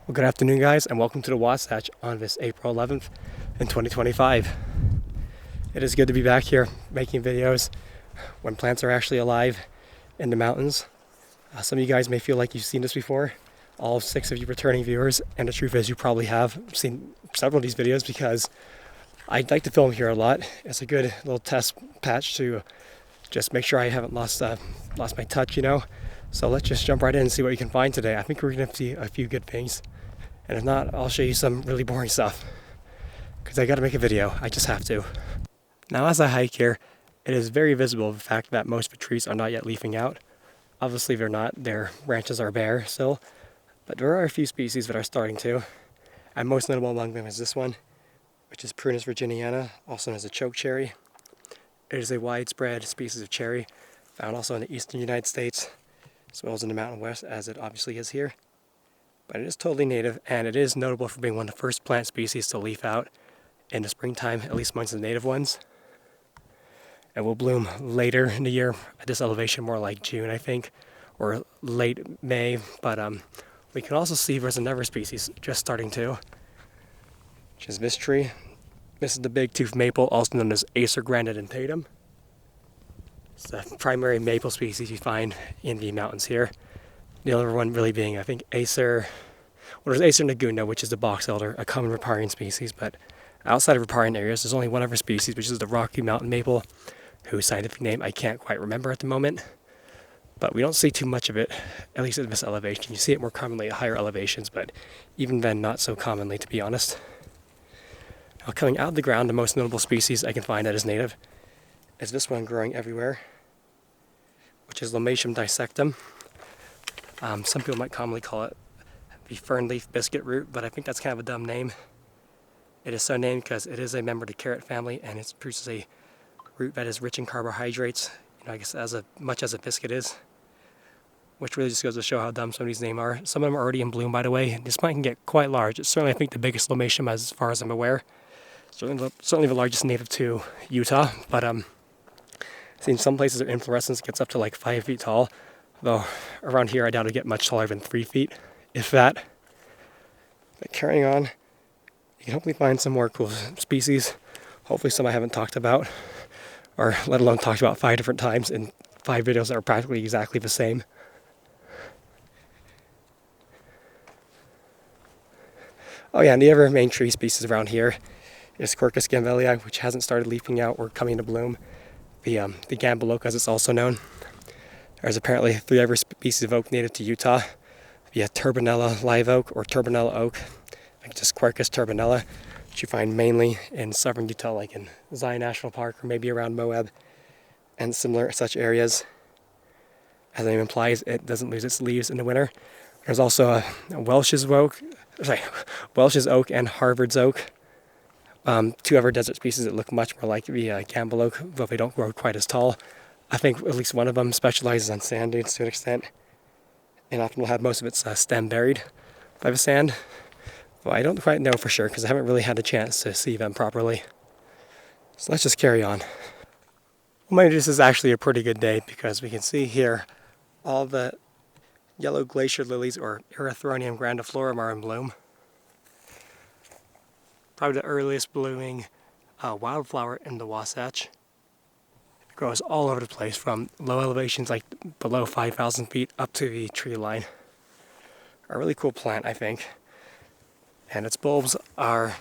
Well, good afternoon, guys, and welcome to the Wasatch on this April 11th in 2025. It is good to be back here making videos when plants are actually alive in the mountains. Some of you guys may feel like you've seen this before, all 6 of you returning viewers, and the truth is you probably have seen several of these videos because I like to film here a lot. It's a good little test patch to just make sure I haven't lost my touch, you know. So let's just jump right in and see what you can find today. I think we're going to see a few good things. And if not, I'll show you some really boring stuff. Because I got to make a video. I just have to. Now as I hike here, it is very visible the fact that most of the trees are not yet leafing out. Obviously they're not. Their branches are bare still. But there are a few species that are starting to. And most notable among them is this one, which is Prunus virginiana, also known as a chokecherry. It is a widespread species of cherry, found also in the eastern United States, as well as in the Mountain West, as it obviously is here. But it is totally native, and it is notable for being one of the first plant species to leaf out in the springtime, at least amongst the native ones. It will bloom later in the year at this elevation, more like June, I think, or late May. But we can also see there's another species just starting to, which is this tree. This is the Bigtooth Maple, also known as Acer grandidentatum. It's the primary maple species you find in the mountains here. The other one really being, I think, Acer, well, there's Acer naguna, which is the box elder, a common riparian species, but outside of riparian areas, there's only one other species, which is the Rocky Mountain maple, whose scientific name I can't quite remember at the moment. But we don't see too much of it, at least at this elevation. You see it more commonly at higher elevations, but even then, not so commonly, to be honest. Now, coming out of the ground, the most notable species I can find that is native is this one growing everywhere, which is Lomatium dissectum. Some people might commonly call it the Fernleaf Biscuitroot, but I think that's kind of a dumb name. It is so named because it is a member of the carrot family, and it produces a root that is rich in carbohydrates, I guess as much as a biscuit is, which really just goes to show how dumb some of these names are. Some of them are already in bloom, by the way. This plant can get quite large. It's certainly, I think, the biggest Lomatium as far as I'm aware. Certainly the largest native to Utah, but seen some places their inflorescence gets up to like 5 feet tall. Though around here I doubt it'd get much taller than 3 feet, if that. But carrying on, you can hopefully find some more cool species. Hopefully some I haven't talked about, or let alone talked about 5 different times in 5 videos that are practically exactly the same. Oh yeah, and the other main tree species around here is Quercus gambelii, which hasn't started leafing out or coming to bloom. The Gambel Oak, as it's also known. There's apparently 3 other species of oak native to Utah. The turbinella live oak or turbinella oak, like just Quercus turbinella, which you find mainly in southern Utah, like in Zion National Park or maybe around Moab and similar such areas. As the name implies, it doesn't lose its leaves in the winter. There's also a Welsh's oak and Harvard's oak. 2 other desert species that look much more like the Gambel Oak, though they don't grow quite as tall. I think at least one of them specializes on sand dunes to an extent, and often will have most of its stem buried by the sand. Well, I don't quite know for sure because I haven't really had a chance to see them properly. So let's just carry on. Well, maybe this is actually a pretty good day because we can see here all the yellow glacier lilies or Erythronium grandiflora are in bloom. Probably the earliest blooming wildflower in the Wasatch. It grows all over the place from low elevations like below 5,000 feet up to the tree line. A really cool plant, I think. And its bulbs are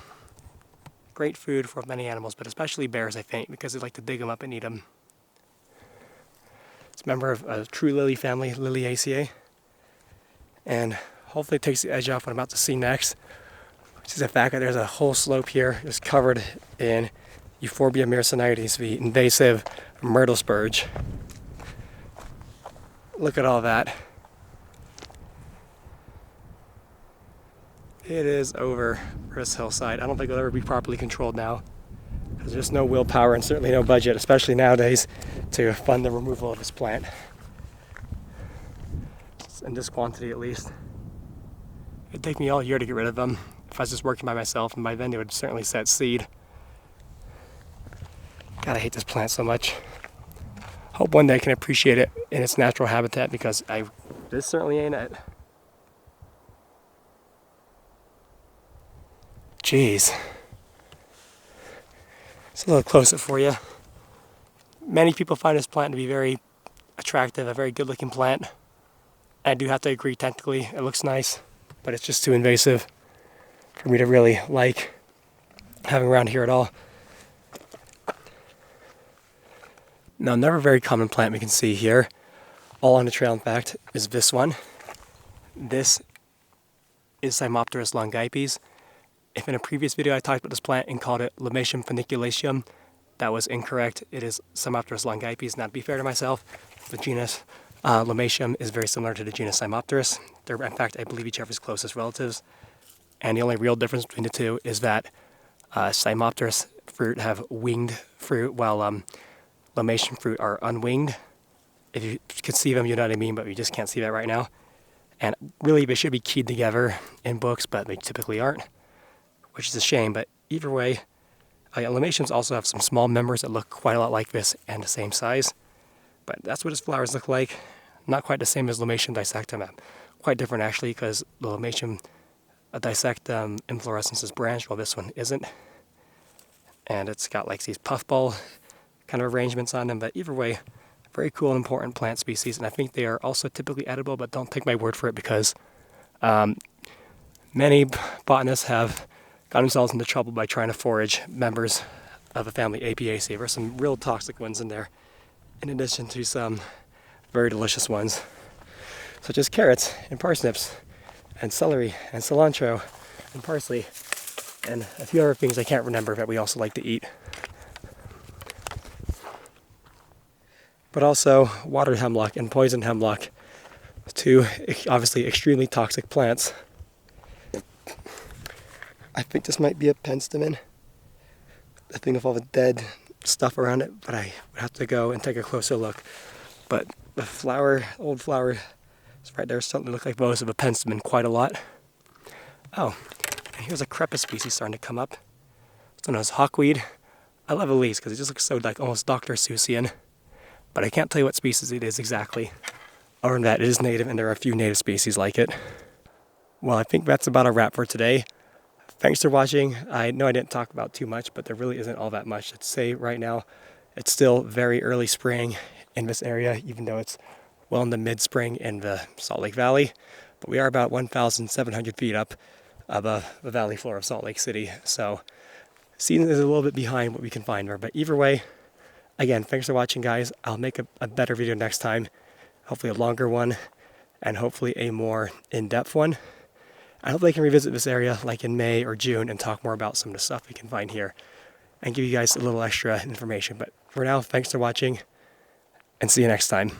great food for many animals, but especially bears, I think, because they like to dig them up and eat them. It's a member of a true lily family, Liliaceae. And hopefully it takes the edge off what I'm about to see next. Which is the fact that there's a whole slope here just covered in Euphorbia myrsinites, the invasive Myrtle Spurge. Look at all that. It is over this hillside. I don't think it'll ever be properly controlled now. Because there's no willpower and certainly no budget, especially nowadays, to fund the removal of this plant. In this quantity at least. It'd take me all year to get rid of them. If I was just working by myself, and by then it would certainly set seed. God, I hate this plant so much. Hope one day I can appreciate it in its natural habitat because this certainly ain't it. Jeez. It's a little closer for you. Many people find this plant to be very attractive, a very good looking plant. I do have to agree, technically it looks nice, but it's just too invasive for me to really like having around here at all. Now, another very common plant we can see here, all on the trail in fact, is this one. This is Cymopterus longipes. If in a previous video I talked about this plant and called it Lomatium funiculatium, that was incorrect. It is Cymopterus longipes. Now, to be fair to myself, the genus Lomatium is very similar to the genus Cymopterus. They're, in fact, I believe each other's closest relatives. And the only real difference between the two is that Cymopterus fruit have winged fruit, while Lomatium fruit are unwinged. If you could see them, you know what I mean, but you just can't see that right now. And really, they should be keyed together in books, but they typically aren't, which is a shame. But either way, Lomatiums also have some small members that look quite a lot like this and the same size. But that's what its flowers look like. Not quite the same as Lomatium dissectum. Quite different actually, because the Lomatium dissectum inflorescence is branched, while this one isn't. And it's got like these puffball kind of arrangements on them. But either way, very cool and important plant species. And I think they are also typically edible, but don't take my word for it, because many botanists have got themselves into trouble by trying to forage members of a family Apiaceae. There's some real toxic ones in there, in addition to some very delicious ones, such as carrots and parsnips and celery and cilantro and parsley and a few other things I can't remember that we also like to eat. But also water hemlock and poison hemlock, two obviously extremely toxic plants. I think this might be a penstemon, the thing with all the dead stuff around it, but I would have to go and take a closer look. But the flower, old flower, is right there, starting to look like those of a penstemon quite a lot. Oh, and here's a Crepis species starting to come up. It's known as hawkweed. I love the leaves because it just looks so like almost Dr. Seussian, but I can't tell you what species it is exactly. Other than that, it is native, and there are a few native species like it. Well, I think that's about a wrap for today. Thanks for watching. I know I didn't talk about too much, but there really isn't all that much to say right now. It's still very early spring in this area, even though it's well in the mid-spring in the Salt Lake Valley. But we are about 1,700 feet up above the valley floor of Salt Lake City. So season is a little bit behind what we can find there. But either way, again, thanks for watching, guys. I'll make a better video next time. Hopefully a longer one, and hopefully a more in-depth one. I hope I can revisit this area like in May or June and talk more about some of the stuff we can find here and give you guys a little extra information. But for now, thanks for watching, and see you next time.